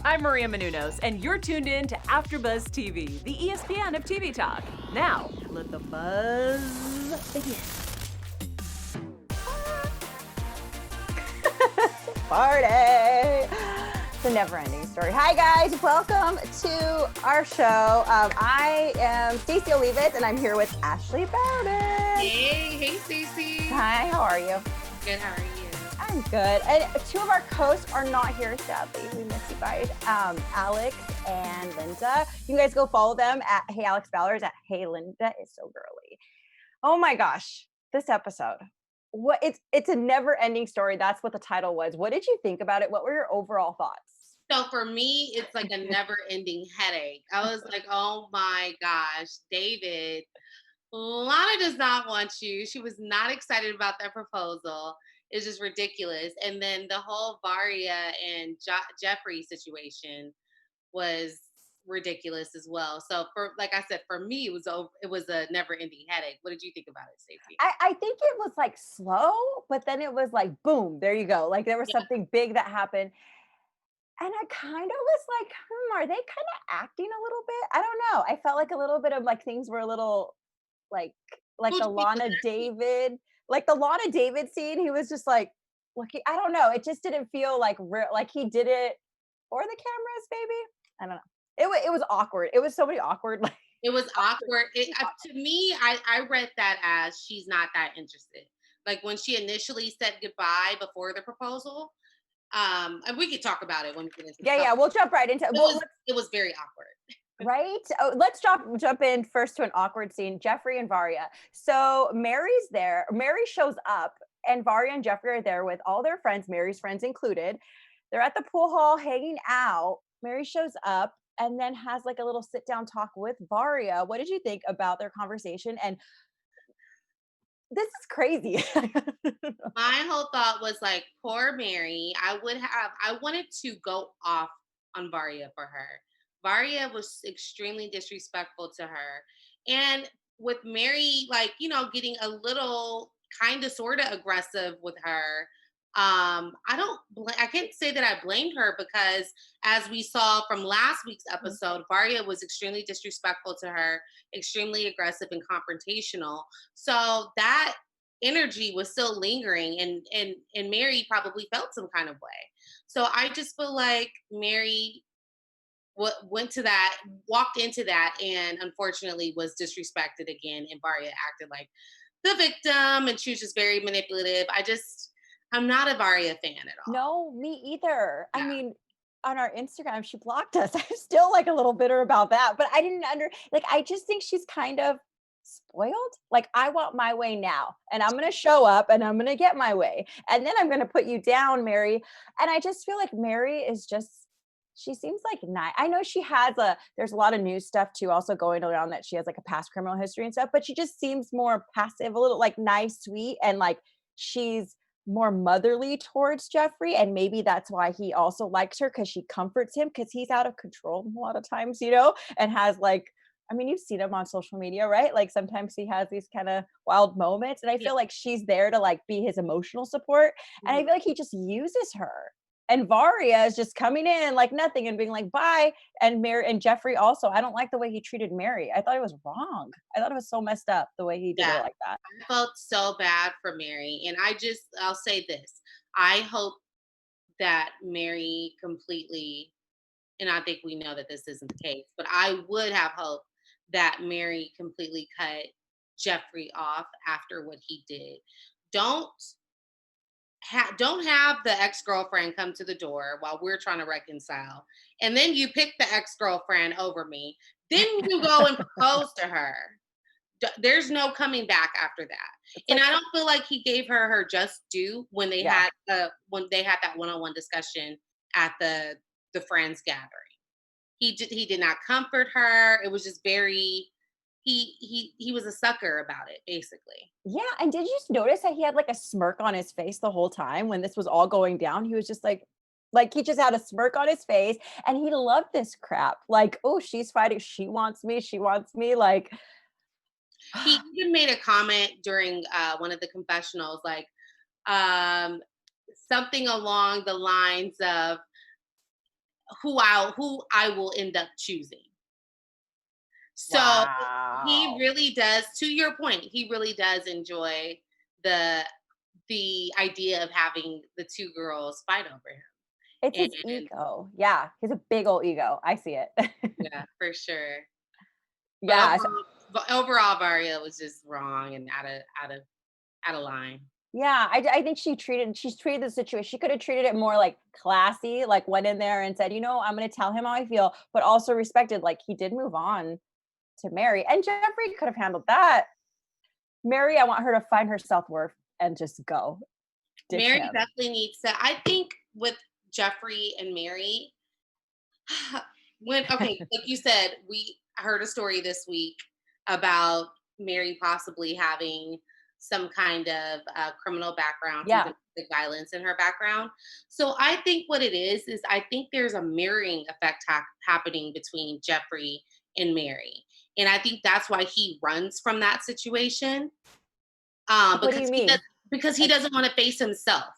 I'm Maria Menounos, and you're tuned in to AfterBuzz TV, the ESPN of TV talk. Now, let the buzz begin. Party! It's a never-ending story. Hi, guys. Welcome to our show. I am Stacey Olivas, and I'm here with Ashley Bowden. Hey, Stacey. Hi, how are you? Good, how are you? I'm good. And two of our hosts are not here, sadly. We miss you guys. Alex and Linda. You can guys go follow them at Hey Alex Ballers at Hey Linda is so girly. Oh my gosh, this episode. What it's a never-ending story. That's what the title was. What did you think about it? What were your overall thoughts? So for me, it's like a never-ending headache. I was like, oh my gosh, David, Lana does not want you. She was not excited about that proposal. It's just ridiculous. And then the whole Varia and Jeffrey situation was ridiculous as well. So for like I said, for me, it was a never-ending headache. What did you think about it, Stacey? I think it was like slow, but then it was like boom, there you go. Like there was something big that happened. And I kind of was like, are they kind of acting a little bit? I don't know. I felt like a little bit of like things were a little like like Who the do you think Lana David, like the Lana David scene. He was just like looking. I don't know. It just didn't feel like real. Like he did it for the cameras, maybe. I don't know. It was awkward. It was so many awkward. Like It was awkward. To me, I read that as she's not that interested. Like when she initially said goodbye before the proposal, and we could talk about it when we get into the yeah. We'll jump right into. it was very awkward. Right? Oh, let's jump in first to an awkward scene. Jeffrey and Varia. So Mary's there. Mary shows up, and Varia and Jeffrey are there with all their friends, Mary's friends included. They're at the pool hall hanging out. Mary shows up and then has like a little sit down talk with Varia. What did you think about their conversation? And this is crazy. My whole thought was like, poor Mary. I wanted to go off on Varia for her. Varia was extremely disrespectful to her. And with Mary, like, getting a little kind of sort of aggressive with her. I can't say that I blamed her because as we saw from last week's episode, Varia was extremely disrespectful to her, extremely aggressive and confrontational. So that energy was still lingering and Mary probably felt some kind of way. So I just feel like Mary walked into that and unfortunately was disrespected again and Varia acted like the victim and she was just very manipulative. I'm not a Varia fan at all. No, me either. I Yeah. mean, on our Instagram, she blocked us. I'm still like a little bitter about that, but I didn't like, I just think she's kind of spoiled. Like, I want my way now, and I'm going to show up and I'm going to get my way. And then I'm going to put you down, Mary. And I just feel like Mary is just, she seems like nice. I know there's a lot of news stuff too, also going around that she has like a past criminal history and stuff, but she just seems more passive, a little like nice, sweet, and like she's more motherly towards Jeffrey, and maybe that's why he also likes her because she comforts him because he's out of control a lot of times, and has like, I mean, you've seen him on social media, right? Like sometimes he has these kind of wild moments, and I Yeah. feel like she's there to like be his emotional support, and I Mhm. feel like he just uses her. And Varia is just coming in like nothing and being like bye. And Mary and Jeffrey also, I don't like the way he treated Mary. I thought it was wrong. I thought it was so messed up the way he did Yeah. her like that. I felt so bad for Mary. And I'll say this. I hope that Mary completely, and I think we know that this isn't the case, but I would have hoped that Mary completely cut Jeffrey off after what he did. Don't don't have the ex-girlfriend come to the door while we're trying to reconcile. And then you pick the ex-girlfriend over me. Then you go and propose to her. There's no coming back after that. It's And like, I don't feel like he gave her just due yeah. when they had that one-on-one discussion at the friends gathering. He did not comfort her. It was just very he was a sucker about it basically. Yeah, and did you just notice that he had like a smirk on his face the whole time when this was all going down? He was just like he just had a smirk on his face and he loved this crap. Like, oh, she's fighting, she wants me. Like, He even made a comment during one of the confessionals like um something along the lines of who I will end up choosing. So he Wow. really does, to your point, he really does enjoy the idea of having the two girls fight over It's him. his And ego. Yeah, he's a big old ego. I see it. yeah, for sure. But Yeah, overall, Varia was just wrong and out of line. yeah, I think she's treated the situation, she could have treated it more like classy, like went in there and said, I'm gonna tell him how I feel, but also respected, like he did move on to Mary. And Jeffrey could have handled that. Mary, I want her to find her self-worth and just go. Ditch Mary him. definitely needs to. I think with Jeffrey and Mary, when like you said, we heard a story this week about Mary possibly having some kind of criminal background, some Yeah. domestic violence in her background. So I think what it is I think there's a mirroring effect happening between Jeffrey and Mary, and I think that's why he runs from that situation. What do Because you he does mean? because he Like, doesn't want to face himself.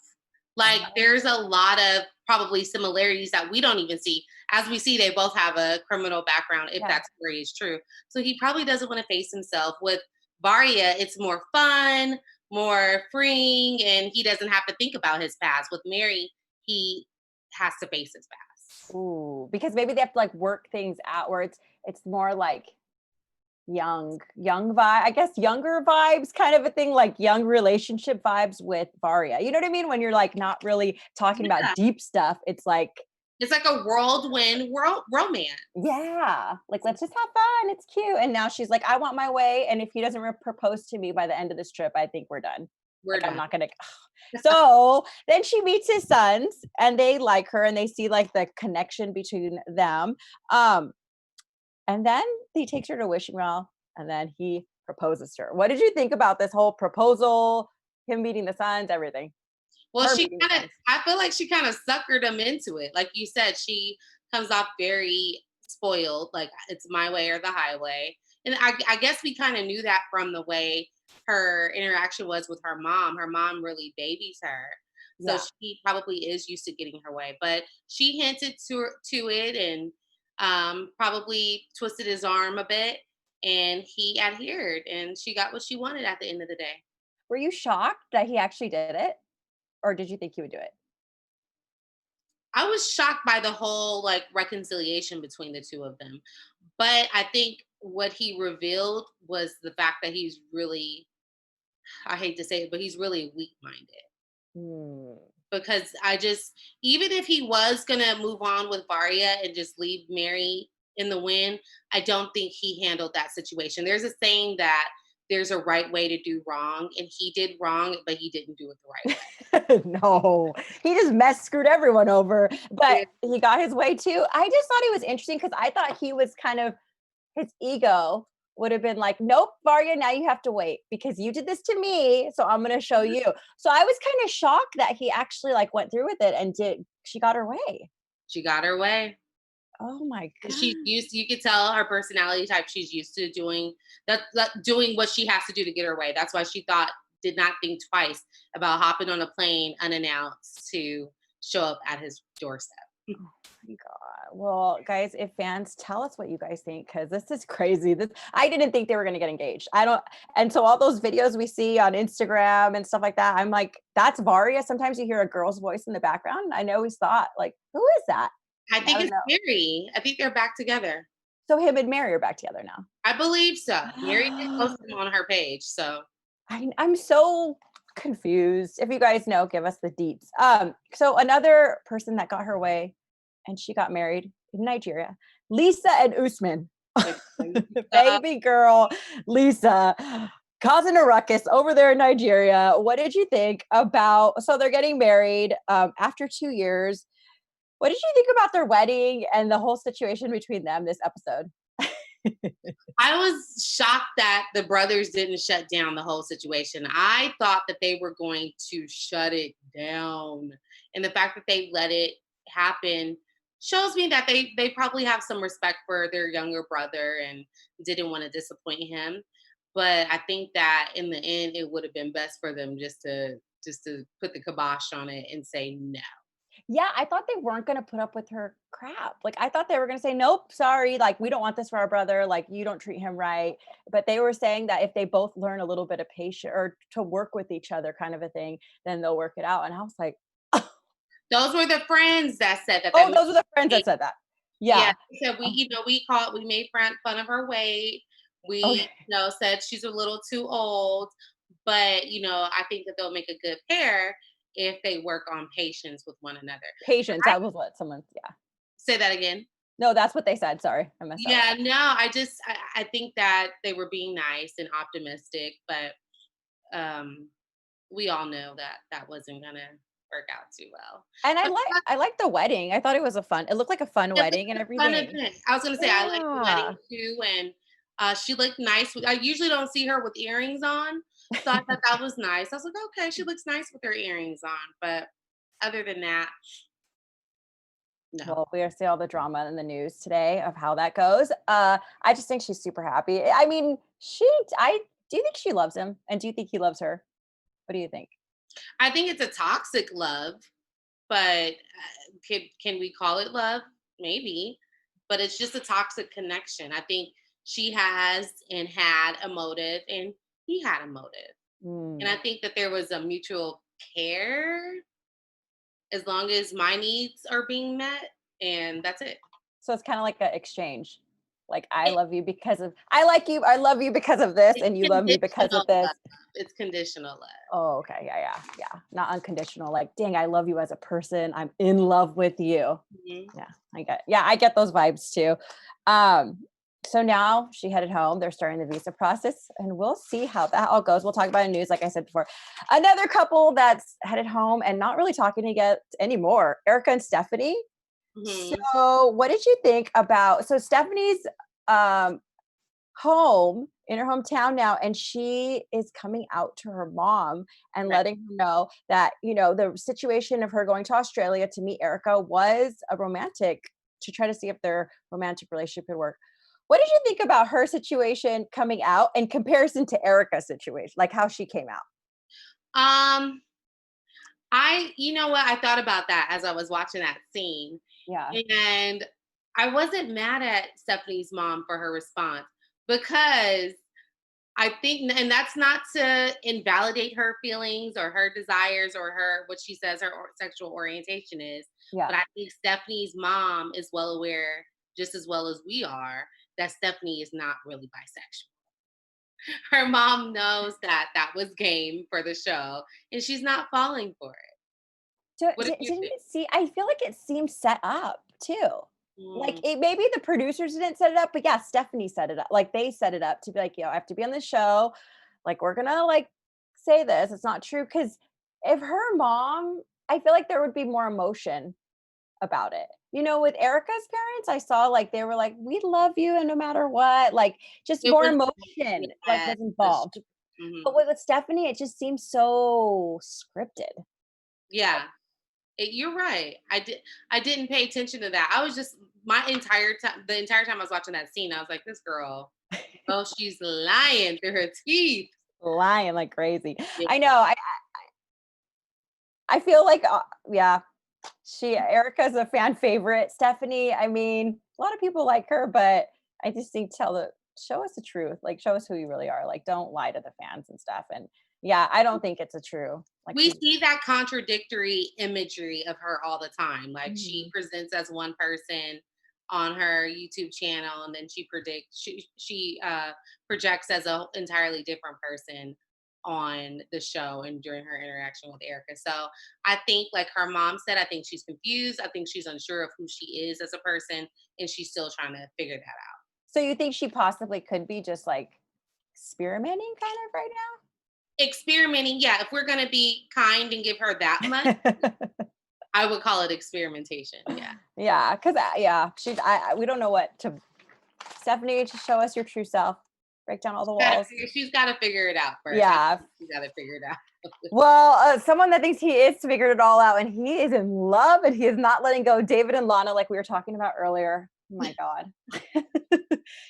Like oh, there's a lot of probably similarities that we don't even see. As we see, they both have a criminal background, if yeah. that story is true. So he probably doesn't want to face himself. With Varia, it's more fun, more freeing, and he doesn't have to think about his past. With Mary, he has to face his past. Ooh, because maybe they have to like work things out where it's more like young vibe, I guess younger vibes kind of a thing, like young relationship vibes with Varia. You know what I mean? When you're like not really talking about Yeah. deep stuff, it's like, It's like a whirlwind romance. yeah, like let's just have fun. It's cute. And now she's like, I want my way. And if he doesn't propose to me by the end of this trip, I think we're done. We're Like I'm done. not gonna. So then she meets his sons and they like her and they see like the connection between them. Um, And then he takes her to wishing well, and then he proposes to her. What did you think about this whole proposal, him meeting the sons, everything? Well, Her meeting the sons. I feel like she kind of suckered him into it. Like you said, she comes off very spoiled, like it's my way or the highway. And I guess we kind of knew that from the way her interaction was with her mom. Her mom really babies her. So Yeah. she probably is used to getting her way. But she hinted to it and probably twisted his arm a bit. And he adhered, and she got what she wanted at the end of the day. Were you shocked that he actually did it? Or did you think he would do it? I was shocked by the whole like reconciliation between the two of them. But I think what he revealed was the fact that he's really, I hate to say it, but he's really weak minded. Hmm. Because even if he was going to move on with Varia and just leave Mary in the wind, I don't think he handled that situation. There's a saying that there's a right way to do wrong, and he did wrong, but he didn't do it the right No, he just screwed everyone over, but way. he got his way too. I just thought he was interesting because I thought he was kind of his ego would have been like, nope, Varya, now you have to wait because you did this to me. So I'm going to show you. So I was kind of shocked that he actually like went through with it and she got her way. She got her way. Oh my She's God. used you could tell her personality type, she's used to doing what she has to do to get her way. That's why she did not think twice about hopping on a plane unannounced to show up at his doorstep. Oh my God. Well, guys, if fans tell us what you guys think, because this is crazy. I didn't think they were going to get engaged. I don't. And so all those videos we see on Instagram and stuff like that, I'm like, that's Varia. Sometimes you hear a girl's voice in the background. I always thought, like, who is that? I I think don't it's know. Mary. I think they're back together. So him and Mary are back together now. I believe so. Mary did post them on her page. So I'm so confused. If you guys know, give us the deets. So another person that got her way and she got married in Nigeria, Lisa and Usman. like, Baby girl, Lisa, causing a ruckus over there in Nigeria. What did you think about? So they're getting married after 2 years. What did you think about their wedding and the whole situation between them this episode? I was shocked that the brothers didn't shut down the whole situation. I thought that they were going to shut it down. And the fact that they let it happen shows me that they probably have some respect for their younger brother and didn't want to disappoint him. But I think that in the end it would have been best for them just to put the kibosh on it and say no. Yeah, I thought they weren't gonna put up with her crap. Like, I thought they were gonna say, "Nope, sorry, like, we don't want this for our brother, like, you don't treat him right." But they were saying that if they both learn a little bit of patience or to work with each other kind of a thing, then they'll work it out, and I was like, Those were the friends that said that. "Oh, those are the friends that said that." Yeah, Yeah. they said Oh, we made fun of her weight. We, okay. said she's a little too old, but I think that they'll make a good pair if they work on patience with one another. But Patience, I that was what someone yeah. say that again. No, that's what they said, sorry, I messed up. Yeah, no, I think that they were being nice and optimistic, but um we all know that that wasn't gonna work out too well. And But I like the wedding, I thought it looked like a fun it was wedding and a fun everything. event. I was gonna say I like the wedding Yeah. too, and she looked nice. I usually don't see her with earrings on, so I thought that was nice. I was like, okay, she looks nice with her earrings on. But other than that, no. Well, we see all the drama in the news today of how that goes. I just think she's super happy. I mean, I do you think she loves him? And do you think he loves her? What do you think? I think it's a toxic love, but can we call it love? Maybe, but it's just a toxic connection. I think she has and had a motive, and he had a motive, and Mm. I think that there was a mutual care as long as my needs are being met, and that's it. So it's kind of like an exchange. Like I It love you because of I like you, I love you because of this, it's and you love me because conditional of this. love. It's conditional love. Oh, okay. Yeah, yeah, yeah. Not unconditional. Like, dang, I love you as a person. I'm in love with you. Mhm. Yeah, I get those vibes too. Um, so now she headed home. They're starting the visa process, and we'll see how that all goes. We'll talk about it in news, like I said before. Another couple that's headed home and not really talking to get anymore. Erica and Stephanie. Mhm. So, what did you think about? So Stephanie's um, home in her hometown now, and she is coming out to her mom and Right. letting her know that the situation of her going to Australia to meet Erica was a romantic to try to see if their romantic relationship could work. What did you think about her situation coming out in comparison to Erica's situation, like how she came out? Um, you know what? I thought about that as I was watching that scene, Yeah. and I wasn't mad at Stephanie's mom for her response because I think, and that's not to invalidate her feelings or her desires or what she says her sexual orientation is, Yeah. but I think Stephanie's mom is well aware, just as well as we are, that Stephanie is not really bisexual. Her mom knows that that was game for the show, and she's not falling for it. What did you Didn't think? it see? I feel like it seemed set up too. Like Mm, it maybe the producers didn't set it up, but yeah, Stephanie set it up. Like they set it up to be like, I have to be on the show. Like we're gonna like say this. It's not true. Cause if her mom, I feel like there would be more emotion about it. With Erica's parents, I saw like they were like, we love you and no matter what, like just it more was, emotion like yeah, was involved. But mhm. with Stephanie, it just seems so scripted. Yeah. You're right. I didn't pay attention to that. I was just the entire time I was watching that scene, I was like, this girl, oh, she's lying through her teeth. Lying like crazy. Yeah. I know. I feel like yeah, Erica's a fan favorite. Stephanie, I mean, a lot of people like her, but I just think show us the truth. Like show us who you really are. Like don't lie to the fans and stuff. And yeah, I don't think it's a true like We she's see that contradictory imagery of her all the time. Like she Mhm. presents as one person on her YouTube channel, and then she projects as a entirely different person on the show and during her interaction with Erica. So I think, like her mom said, I think she's confused. I think she's unsure of who she is as a person, and she's still trying to figure that So you think she possibly could be just like experimenting kind of right experimenting. Yeah, if we're gonna be kind and give her that much, now? I would call it experimentation. Yeah. Yeah, because yeah, we don't know what to Stephanie, to show us your true self. Break down all the walls. She's gotta figure it out first. I Yeah. think she's gotta figure it out. Well, someone that thinks he is figured it all out and he is in love and he is not letting go. David and Lana, like we were talking about earlier. Oh my God.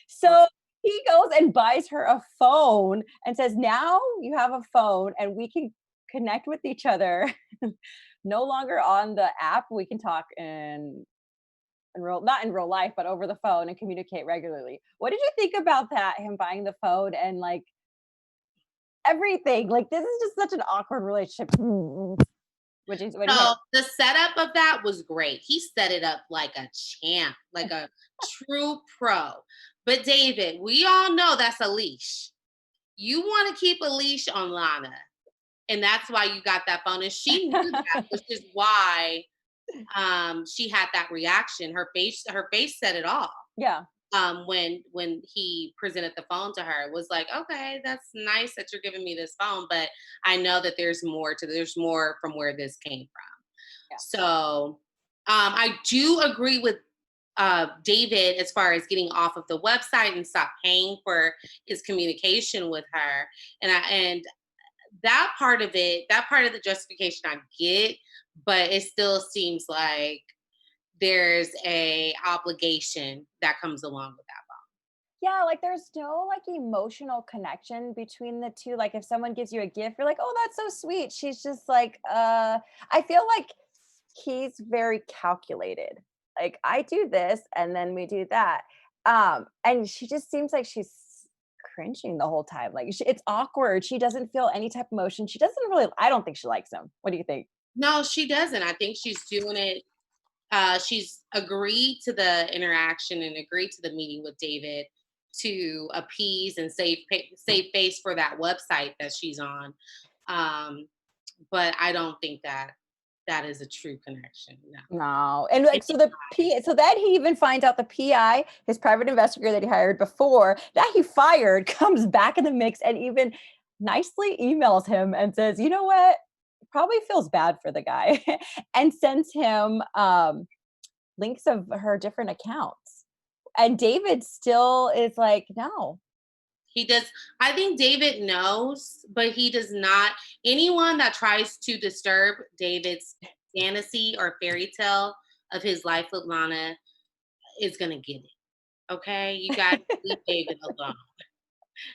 So he goes and buys her a phone and says, now you have a phone and we can connect with each other. No longer on the app. We can talk not in real life, but over the phone and communicate regularly. What did you think about that? Him buying the phone and like everything. Like this is just such an awkward relationship. What do you So think? the setup of that was great. He set it up like a champ, like a true pro. But David, we all know that's a leash. You want to keep a leash on Lana. And that's why you got that phone. And she knew that, which is why she had that reaction. Her face said it all. Yeah. When he presented the phone to her, it was like, okay, that's nice that you're giving me this phone, but I know that there's more from where this came from. Yeah. So I do agree with David as far as getting off of the website and stop paying for his communication with her. And that part of it, that part of the justification I get, but it still seems like there's a obligation that comes along with that. Yeah, like there's no like emotional connection between the two. Like if someone gives you a gift, you're like, "Oh, that's so sweet." She's just like, I feel like he's very calculated. Like I do this and then we do that. And she just seems like she's cringing the whole time. Like it's awkward. She doesn't feel any type of emotion. She doesn't really I don't think she likes him. What do you think? No, she doesn't. I think she's doing it. She's agreed to the interaction and agreed to the meeting with David to appease and save face for that website that she's on. Um, but I don't think that that is a true connection. No. No. And like so that he even finds out the PI, his private investigator that he hired before, that he fired, comes back in the mix and even nicely emails him and says, "You know what? Probably feels bad for the guy," and sends him links of her different accounts. And David still is like, "No." He does. I think David knows, but he does not. Anyone that tries to disturb David's fantasy or fairy tale of his life with Lana is going to get it. Okay? You guys leave David alone.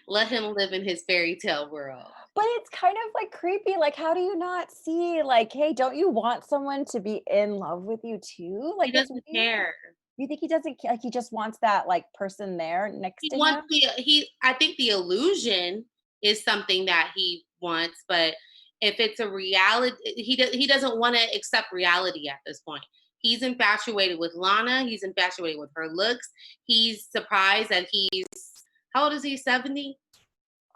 Let him live in his fairy tale world. But it's kind of like creepy. Like, how do you not see, like, hey, don't you want someone to be in love with you too? He Like, it's doesn't weird. care. You think he doesn't like he just wants that like person there next He to wants him? I think the illusion is something that he wants, but if it's a reality, he doesn't want to accept reality at this point. He's infatuated with Lana. He's infatuated with her looks. He's surprised that he's how old is he? 70?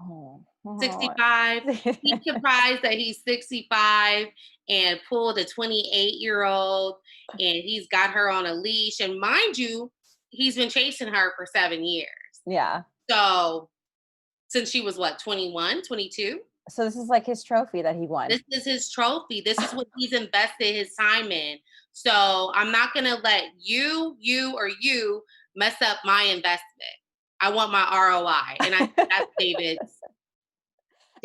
Oh, 65. He's surprised that he's 65 and pulled a 28-year-old and he's got her on a leash. And mind you, he's been chasing her for 7 years. yeah. So since she was what, 21, 22? So this is like his trophy that he won. This is his trophy. This is what he's invested his time in. So I'm not going to let you mess up my investment. I want my ROI. And I think that's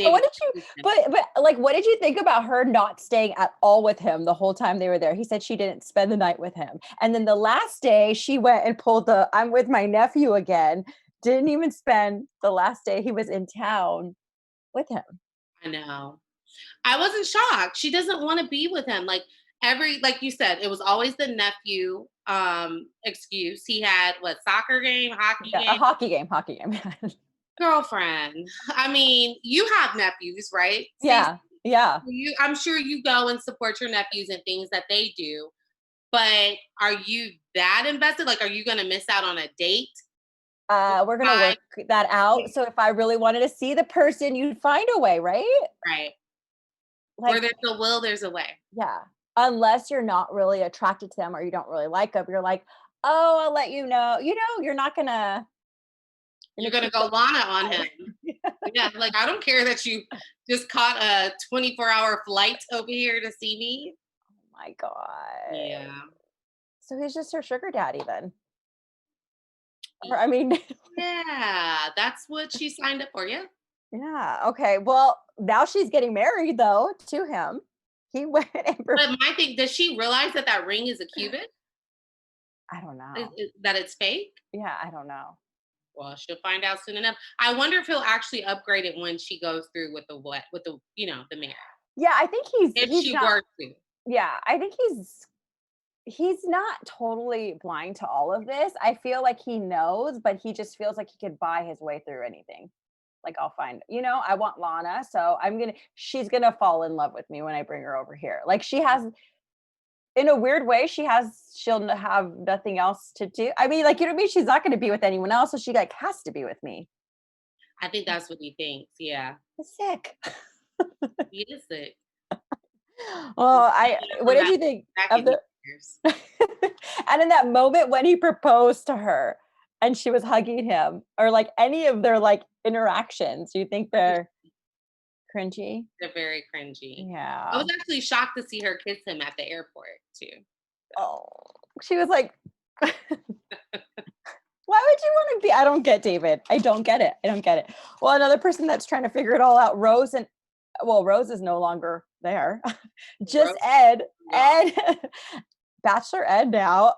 And what David's did you but like what did you think about her not staying at all with him the whole time they were there? He said she didn't spend the night with him. And then the last day she went and pulled the I'm with my nephew again. Didn't even spend the last day he was in town with him. I know. I wasn't shocked. She doesn't want to be with him. Like you said, it was always the nephew excuse. He had what, soccer game, hockey Yeah, a game, hockey game. girlfriend. I mean, you have nephews, right? Stacey? Yeah, yeah. I'm sure you go and support your nephews and things that they do. But are you that invested? Like, are you going to miss out on a date? We're gonna Right. work that out. So if I really wanted to see the person, you'd find a way, right? Right. Where Like, there's a will, there's a way. yeah. Unless you're not really attracted to them or you don't really like them, you're like, oh, I'll let you know. You know, You're going to keep go the Lana on him. Yeah. Like, I don't care that you just caught a 24-hour flight over here to see me. Oh my god. Yeah. So he's just her sugar daddy then. Or I mean, Yeah, that's what she signed up for. Yeah. yeah. Okay. Well, now she's getting married though to him. He went and But my thing, does she realize that that ring is a cubit? I don't know. That it's fake? Yeah, I don't know. Well, she'll find out soon enough. I wonder if he'll actually upgrade it when she goes through with the the marriage. Yeah, I think if he's she not. were to. Yeah, I think he's not totally blind to all of this. I feel like he knows, but he just feels like he could buy his way through anything. Like I'll find, I want Lana, so she's gonna fall in love with me when I bring her over here. Like she has, in a weird way, she'll have nothing else to do. I mean, like, you know what I mean? She's not gonna be with anyone else, so she like has to be with me. I think that's what he thinks. Yeah. It's sick. He is sick. Well, what From did back, you think back of in the years. and in that moment when he proposed to her and she was hugging him, or like any of their like interactions, do you think they're cringy? They're very cringy. I Yeah. was actually shocked to see her kiss him at the airport too. Oh, she was like, why would you want to be? I don't get David. I don't get it. I don't get it. Well, another person that's trying to figure it all out, Rose is no longer there. Just Rose, Ed. yeah. Bachelor Ed now.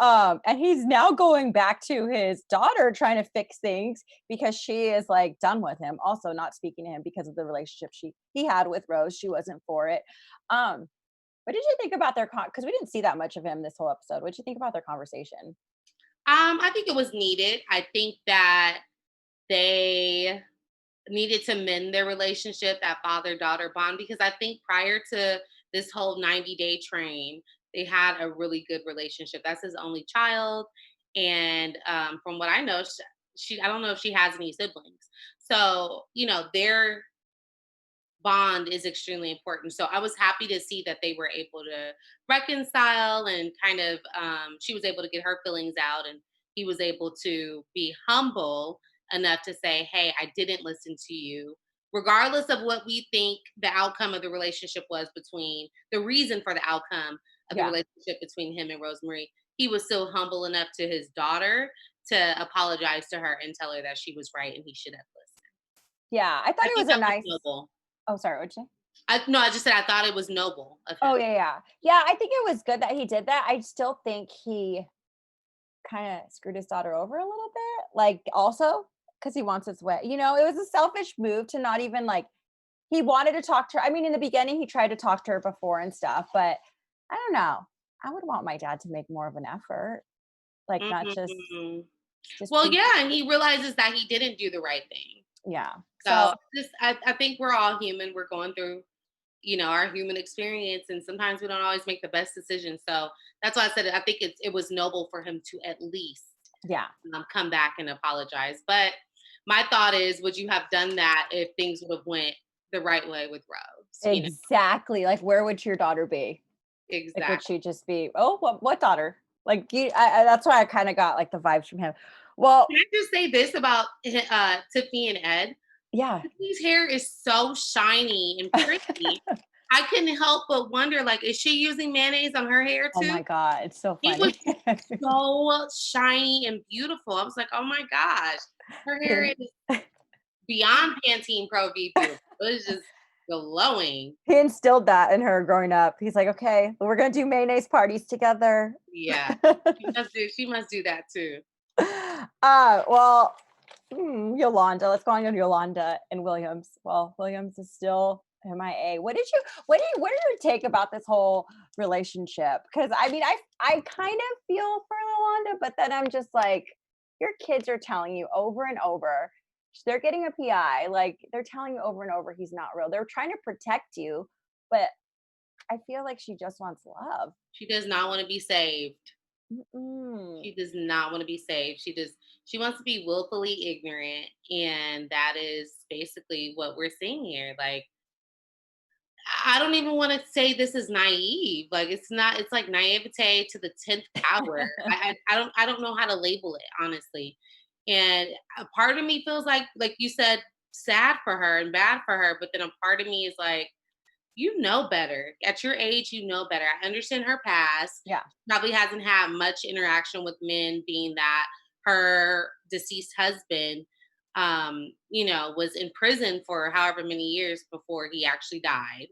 And he's now going back to his daughter trying to fix things because she is like done with him. Also not speaking to him because of the relationship he had with Rose. She wasn't for it. What did you think about their because we didn't see that much of him this whole episode. What did you think about their conversation? I think it was needed. I think that they needed to mend their relationship, that father-daughter bond, because I think prior to this whole 90-day train, they had a really good relationship. That's his only child. And from what I know, I don't know if she has any siblings. So, their bond is extremely important. So I was happy to see that they were able to reconcile and kind of she was able to get her feelings out and he was able to be humble enough to say, "Hey, I didn't listen to you." Regardless of what we think the outcome of the relationship was between the reason for the outcome of the Yeah. relationship between him and Rosemary, he was still humble enough to his daughter to apologize to her and tell her that she was right and he should have listened. Yeah. I thought I it think was a that was nice. noble. Oh, sorry, what'd you say? No, I just said I thought it was noble of Oh, him. yeah, yeah. Yeah, I think it was good that he did that. I still think he kind of screwed his daughter over a little bit. Like, also, because he wants his way. It was a selfish move to not even like, he wanted to talk to her. I mean, in the beginning, he tried to talk to her before and stuff, but I don't know. I would want my dad to make more of an effort. Like, not Mhm. just Well, be, yeah, and he realizes that he didn't do the right thing. yeah. So, So I think we're all human. We're going through, our human experience, and sometimes we don't always make the best decisions. So that's why I said I think it was noble for him to at least yeah. come back and apologize. But my thought is, would you have done that if things would have went the right way with Rose? Exactly. Like, where would your daughter be? Like, would Exactly. she just be, oh, what daughter? Like, that's why I kind of got like the vibes from him. Well, Can I just say this about Tiffany and Ed? yeah. Tiffany's hair is so shiny and pretty. I couldn't help but wonder, like, is she using mayonnaise on her hair Oh too? my God. It's so It was funny. so shiny and beautiful. I was like, oh my gosh, her hair he, is beyond Pantene Pro V beautiful. It was just glowing. he instilled that in her growing up. He's like, okay, we're going to do mayonnaise parties together. Yeah, she must do that too. Well, Yolanda. Let's go on to Yolanda and Williams. Well, Williams is still MIA. What did your take about this whole relationship? Because I mean, I kind of feel for Yolanda, but then I'm just like, your kids are telling you over and over, they're getting a PI. Like they're telling you over and over, he's not real. They're trying to protect you, but I feel like she just wants love. She does not want to be saved. Mm-mm. She does not want to be saved. She wants to be willfully ignorant, and that is basically what we're seeing here. Like, I don't even want to say this is naive. Like, it's not. It's like naivete to the 10th power. I don't know how to label it, honestly. And a part of me feels like you said, sad for her and bad for her. But then a part of me is like, you know better. At your age, you know better. I understand her past. Yeah. Probably hasn't had much interaction with men, being that her deceased husband, was in prison for however many years before he actually died.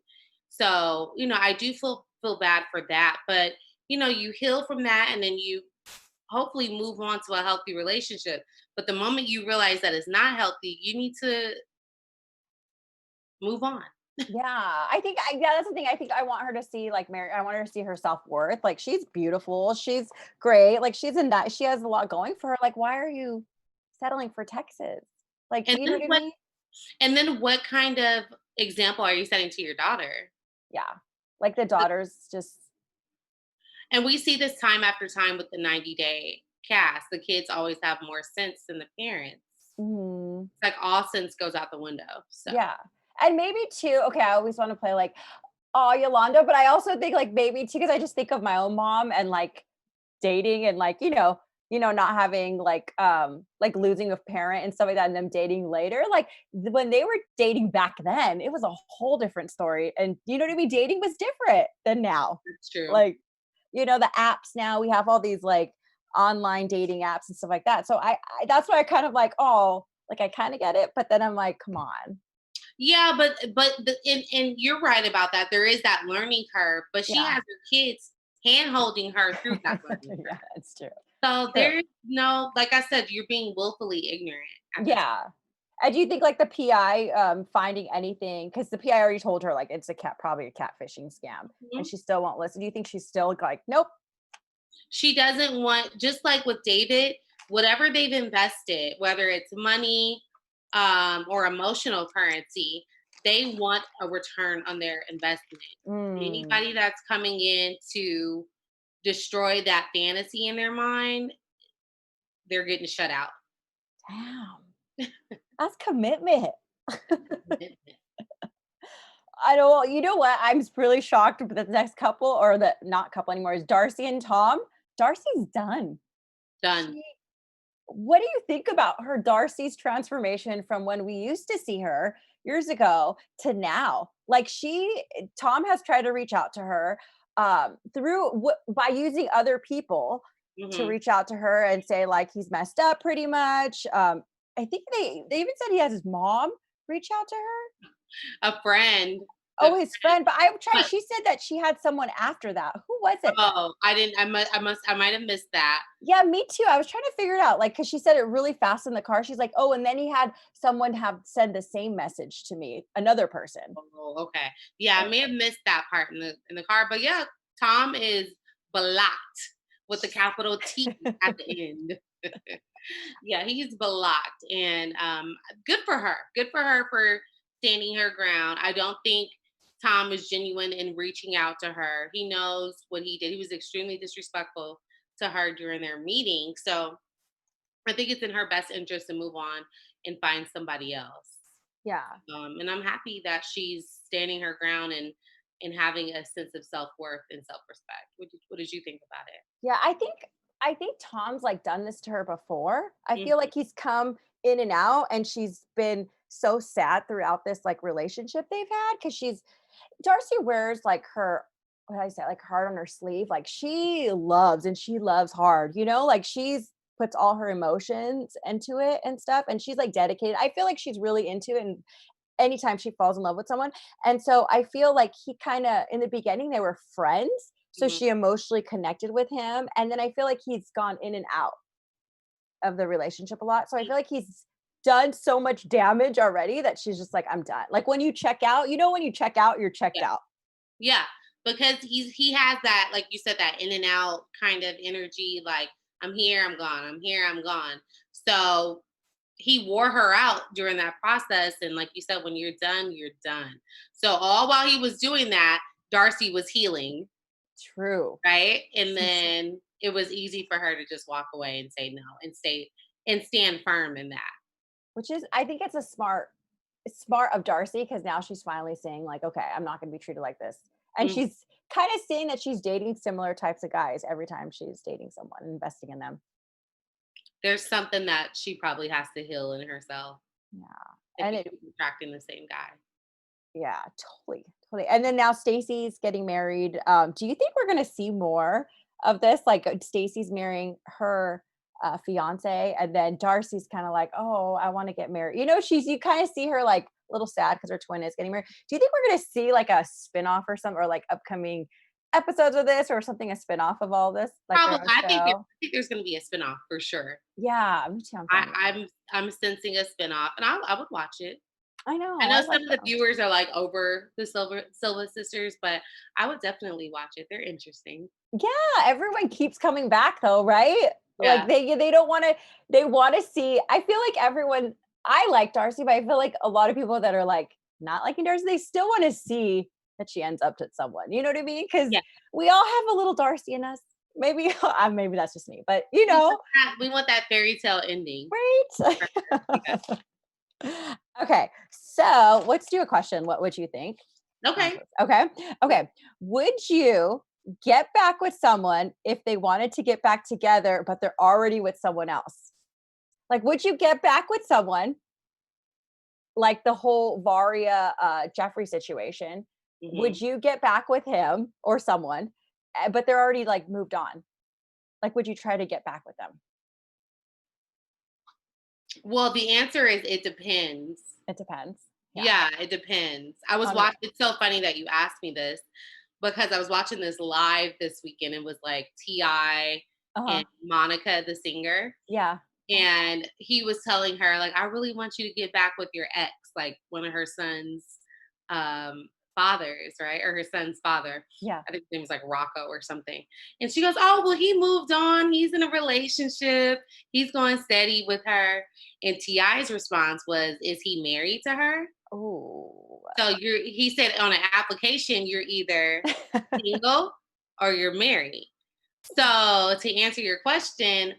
So, I do feel bad for that. But, you heal from that and then you hopefully move on to a healthy relationship. But the moment you realize that it's not healthy, you need to move on. Yeah, yeah, that's the thing. I think I want her to see like Mary. I want her to see her self-worth. Like she's beautiful. She's great. Like she has a lot going for her. Like, why are you settling for Texas? Like, And you know then what I what mean? and then what kind of example are you setting to your daughter? Yeah. Like the daughters just And we see this time after time with the 90-day cast. The kids always have more sense than the parents. mhm. It's like all sense goes out the window. So Yeah. And maybe too, okay, I always want to play like, oh, Yolanda, but I also think like maybe too, because I just think of my own mom and like dating and like, not having like losing a parent and stuff like that and them dating later. Like when they were dating back then, it was a whole different story. And you know what I mean? Dating was different than now. that's true. Like, the apps now, we have all these like online dating apps and stuff like that. So I that's why I kind of like, oh, like I kind of get it, but then I'm like, come on. Yeah, and you're right about that. There is that learning curve, but she Yeah. has her kids hand holding her through that learning Yeah, curve. it's true. So True. there's no, like I said, you're being willfully ignorant at this. Yeah. And do you think like the PI finding anything because the PI already told her like it's probably a catfishing scam and Mhm. she still won't listen. Do you think she's still like, nope? She doesn't want, just like with David, whatever they've invested, whether it's money or emotional currency, they want a return on their investment. Mm, Anybody that's coming in to destroy that fantasy in their mind, they're getting shut out. damn. That's commitment. Commitment. I don't you know what? I'm really shocked with the next couple or the not couple anymore is Darcy and Tom. Darcy's done. Done. She What do you think about her Darcy's transformation from when we used to see her years ago to now? Like Tom has tried to reach out to her by using other people to Hmm. reach out to her and say like he's messed up pretty much. I think they even said he has his mom reach out to her. A friend. The Oh, his friend. But I'm trying. but She said that she had someone after that. Who was it? oh, I didn't. I might have missed that. Yeah, me too. I was trying to figure it out, like, because she said it really fast in the car. She's like, "Oh, and then he had someone have said the same message to me, another person." Oh, okay. Yeah, I Oh, may have missed that part in the car, but yeah, Tom is blocked with the capital T at the end. Yeah, he's blocked, and good for her. Good for her for standing her ground. I don't think Tom is genuine in reaching out to her. He knows what he did. He was extremely disrespectful to her during their meeting. So I think it's in her best interest to move on and find somebody else. yeah. And I'm happy that she's standing her ground and having a sense of self worth and self respect. What did you think about Yeah, I think Tom's, like, done this to her before. I it? feel like he's come in and out, and she's been so sad throughout this, like, relationship they've had because Darcy wears, like, her what do I say, like, heart on her sleeve, like, she loves and she loves hard, like, she's puts all her emotions into it and stuff, and she's, like, dedicated. I feel like she's really into it, and anytime she falls in love with someone, and so I feel like he kinda in the beginning, they were friends, so Mhm. she emotionally connected with him, and then I feel like he's gone in and out of the relationship a lot, so I feel like he's done so much damage already that she's just like, "I'm done." Like, when you check out, when you check out, you're checked Yeah, out. yeah, because he has that, like you said, that in and out kind of energy. Like I'm here, I'm gone. I'm here, I'm gone. So he wore her out during that process, and like you said, when you're done, you're done. So all while he was doing that, Darcy was healing, True. right? And She's then it was easy for her to just walk away and say no and stay and stand firm in that. which is I think it's smart of Darcy because now she's finally saying like, "Okay, I'm not gonna be treated like this." And Mhm. she's kind of saying that she's dating similar types of guys every time she's dating someone, investing in them. There's something that she probably has to heal in herself Yeah. if And you it keep attracting the same guy. Yeah, totally, totally. And then now Stacey's getting married. Do you think we're gonna see more of this? Like Stacey's marrying her fiance, and then Darcy's kind of like, "Oh, I want to get married." You kind of see her like a little sad because her twin is getting married. Do you think we're gonna see like a spin-off or something, or like upcoming episodes of this, or something a spin-off of all this, like Probably, their own show? I think there's going to be a spinoff for sure. Yeah, me too. I'm I, fine with that. I'm I'm sensing a spinoff, and I would watch it. I know. I know I some like of the them. viewers are like over the Silva sisters, but I would definitely watch it. They're interesting. Yeah, everyone keeps coming back though, right? Like Yeah. they don't want to they want to see. I feel like everyone I like Darcy, but I feel like a lot of people that are like not liking Darcy, they still want to see that she ends up with someone. You know what I mean? Cuz Yeah. we all have a little Darcy in us. Maybe maybe that's just me, but We want that fairy tale ending. right? For her. Yeah. Okay. So, let's do a question. What would you think? Okay. Okay. Okay. Would you get back with someone if they wanted to get back together, but they're already with someone else? Like, would you get back with someone like the whole Varia Jeffrey situation? Hmm. Would you get back with him or someone, but they're already like moved on? Like, would you try to get back with them? Well, the answer is it depends. It depends. Yeah. Yeah, it depends. I was On what? watching. It's so funny that you asked me this because I was watching this live this weekend. It was like Ti Uh huh. and Monica, the singer, Yeah. and he was telling her like, "I really want you to get back with your ex," like one of her son's um, fathers, right, or her son's father. Yeah. I think his name was like Rocco or something. And she goes, "Oh, well, he moved on. He's in a relationship. He's going steady with her." And Ti's response was, "Is he married to her?" Oh. So he said on an application, you're either single or you're married. So to answer your question,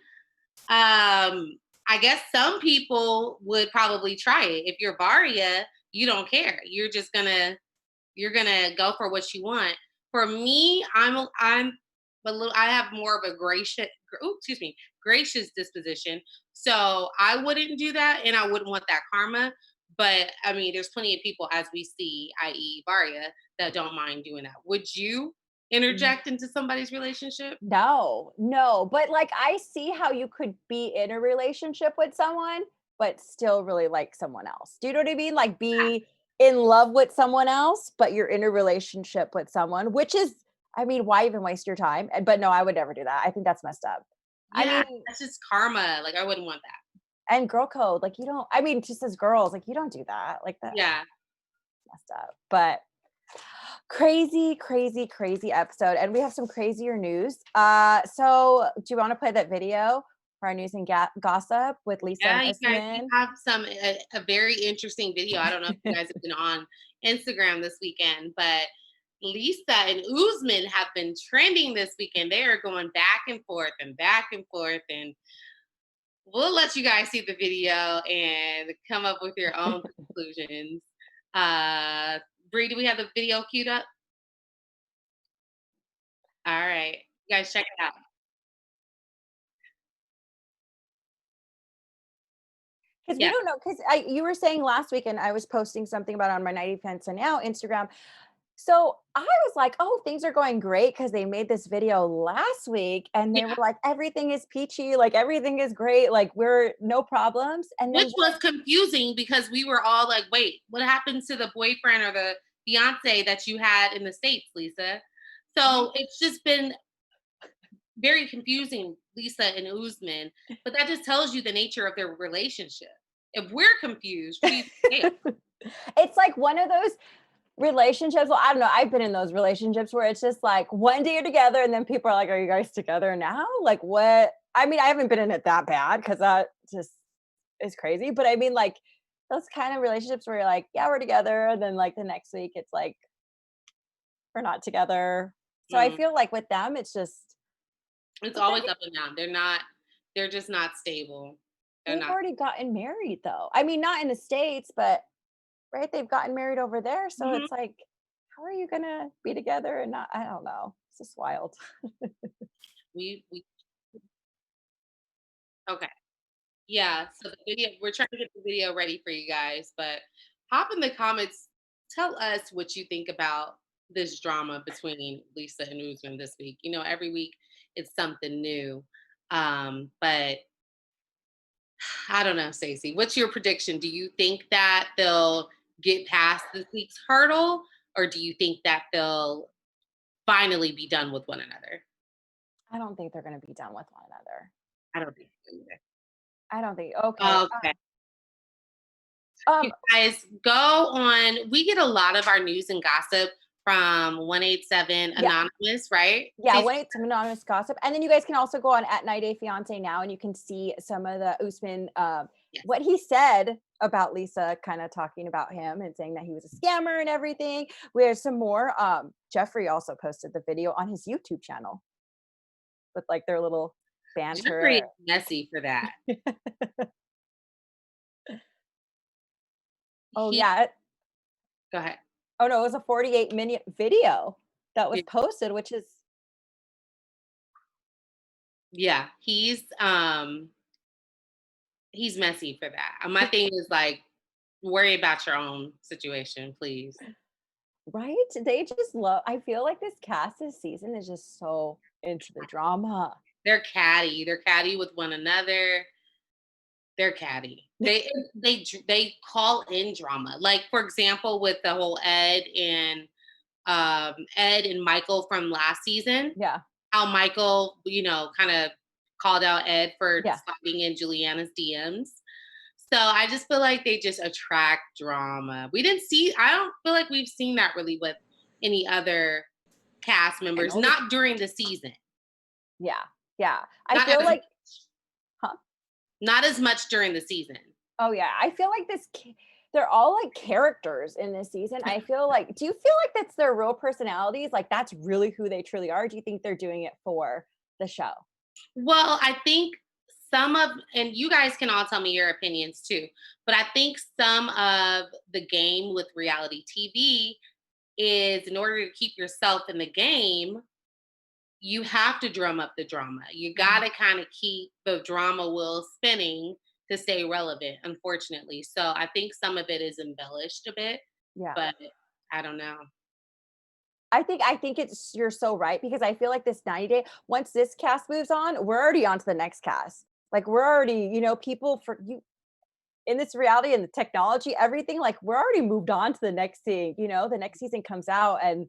I guess some people would probably try it. If you're Varia, you don't care. You're gonna go for what you want. For me, I'm a little. I have more of a gracious disposition. So I wouldn't do that, and I wouldn't want that karma. But I mean, there's plenty of people, as we see, i.e., Varia, that don't mind doing that. Would you interject into somebody's relationship? No, no, but, like, I see how you could be in a relationship with someone, but still really like someone else. Do you know what I mean? Like, be in love with someone else, but you're in a relationship with someone, which is I mean, why even waste your time? But no, I would never do that. I think that's messed up. I Yeah, mean, that's just karma. Like I wouldn't want that. and girl code, like, you don't I mean, just as girls, like, you don't do that. Like, that Yeah. messed up. But crazy, crazy, crazy episode. And we have some crazier news. So do you want to play that video for our news and gossip with Lisa and Yeah, you guys, we Usman? have a very interesting video. I don't know if you guys have been on Instagram this weekend, but Lisa and Usman have been trending this weekend. They are going back and forth and back and forth, and we'll let you guys see the video and come up with your own conclusions. Uh, Bree, do we have the video queued up? All right, you guys check it out. Because we Yeah. don't know. Because you were saying last week, and I was posting something about on my 90 Pence and Now Instagram. So I was like, oh, things are going great because they made this video last week and they were like, everything is peachy, like everything is great, like we're no problems. And Which then was confusing because we were all like, wait, what happened to the boyfriend or the fiance that you had in the States, Lisa? So it's just been very confusing, Lisa and Usman. But that just tells you the nature of their relationship. If we're confused, what do you think? it's like one of those relationships. Well, I don't know. I've been in those relationships where it's just like one day you're together and then people are like, are you guys together now? Like what? I mean, I haven't been in it that bad because that just is crazy. But I mean, like those kind of relationships where you're like, yeah, we're together. And then like the next week it's like, we're not together. So I Mm, feel like with them, it's just, it's but then always up and down. They're just not stable. They're they've not. already gotten married though. I mean, not in the States, but right, they've gotten married over there. So Mhm. it's like, how are you going to be together and not, I don't know. It's just wild. We okay. Yeah, so the video we're trying to get the video ready for you guys, but hop in the comments, tell us what you think about this drama between Lisa and Usman this week. You know, every week it's something new. But I don't know, Stacey. What's your prediction? Do you think that they'll get past this week's hurdle, or do you think that they'll finally be done with one another? I don't think they're going to be done with one another. I don't think so either. I don't think. Okay. Okay. Guys, go on. We get a lot of our news and gossip from 187 Anonymous, right? Yeah, 187 Anonymous Gossip. And then you guys can also go on at 90 Day Fiance now, and you can see some of the Usman, what he said about Lisa, kind of talking about him and saying that he was a scammer and everything. We have some more. Jeffrey also posted the video on his YouTube channel with like their little banter. Jeffrey is messy for that. Oh, yeah. Go ahead. Oh, no, it was a 48-minute video that was posted, which is. Yeah, he's messy for that. My thing is like, worry about your own situation, please. Right? They just love, I feel like this cast this season is just so into the drama. They're catty. They're catty with one another. They're catty. They call in drama. Like, for example, with the whole Ed and Michael from last season. Yeah. How Michael, kind of called out Ed for sliding in Juliana's DMs. So I just feel like they just attract drama. I don't feel like we've seen that really with any other cast members, not during the season. Yeah. Yeah. I feel like, not as much during the season. Oh yeah. I feel like they're all like characters in this season. I feel like, do you feel like that's their real personalities? Like that's really who they truly are? Do you think they're doing it for the show? Well, I think and you guys can all tell me your opinions too, but I think some of the game with reality TV is, in order to keep yourself in the game, you have to drum up the drama. You got to kind of keep the drama wheel spinning to stay relevant, unfortunately. So I think some of it is embellished a bit, but I don't know. I think you're so right, because I feel like this 90 Day, once this cast moves on, we're already on to the next cast. Like we're already, people for you in this reality and the technology, everything, like we're already moved on to the next thing, the next season comes out and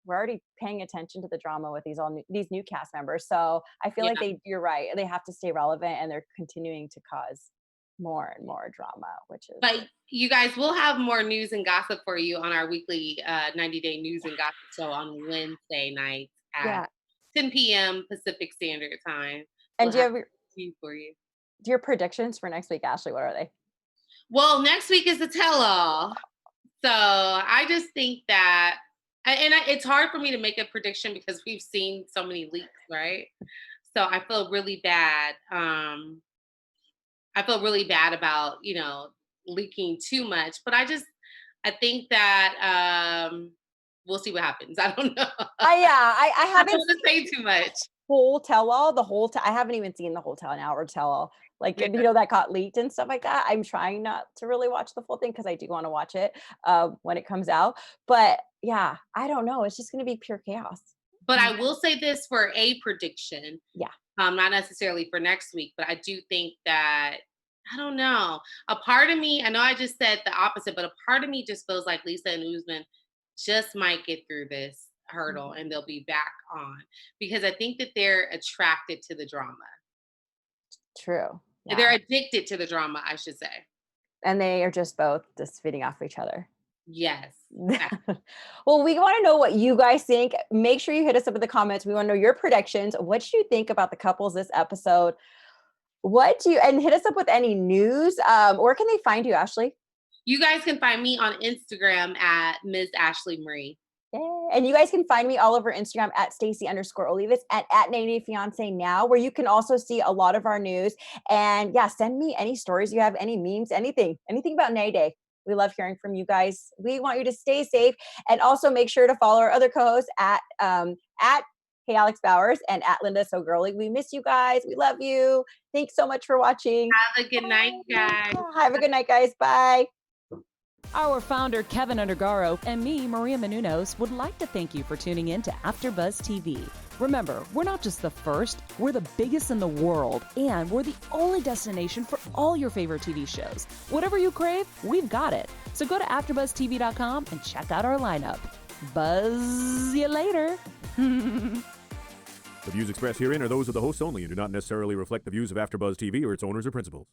we're already paying attention to the drama with these new cast members. So I feel like you're right. They have to stay relevant, and they're continuing to cause more and more drama, which is. But you guys will have more news and gossip for you on our weekly 90 Day News and Gossip show on Wednesday nights at 10 p.m. Pacific Standard Time. And do you have your predictions for next week, Ashley? What are they? Well, next week is the tell-all. So I just think that, it's hard for me to make a prediction because we've seen so many leaks, right? So I feel really bad. I feel really bad about, leaking too much, but I think that we'll see what happens. I don't know. I haven't I don't want to say too much. Whole tell-all, I haven't even seen the whole hour tell-all. Like, that got leaked and stuff like that. I'm trying not to really watch the full thing because I do want to watch it when it comes out. But yeah, I don't know. It's just going to be pure chaos. But I will say this for a prediction. Yeah. Not necessarily for next week, but I do think that, I don't know. A part of me, I know I just said the opposite, but a part of me just feels like Lisa and Usman just might get through this hurdle and they'll be back on, because I think that they're attracted to the drama. True. Yeah. They're addicted to the drama, I should say. And they are just both just feeding off each other. Yes. Well, we want to know what you guys think. Make sure you hit us up in the comments. We want to know your predictions. What do you think about the couples this episode? And hit us up with any news. Where can they find you, Ashley? You guys can find me on Instagram at Ms. Ashley Marie. Yay. And you guys can find me all over Instagram at Stacey_Olivas and at 90 Day Fiance now, where you can also see a lot of our news. And send me any stories you have, any memes, anything about 90 Day. We love hearing from you guys. We want you to stay safe, and also make sure to follow our other co-hosts at Hey Alex Bowers and at Linda So Girly. We miss you guys. We love you. Thanks so much for watching. Have a good night, guys. Have a good night, guys. Bye. Our founder, Keven Undergaro, and me, Maria Menounos, would like to thank you for tuning in to AfterBuzz TV. Remember, we're not just the first, we're the biggest in the world, and we're the only destination for all your favorite TV shows. Whatever you crave, we've got it. So go to AfterBuzzTV.com and check out our lineup. Buzz you later. The views expressed herein are those of the hosts only and do not necessarily reflect the views of AfterBuzz TV or its owners or principals.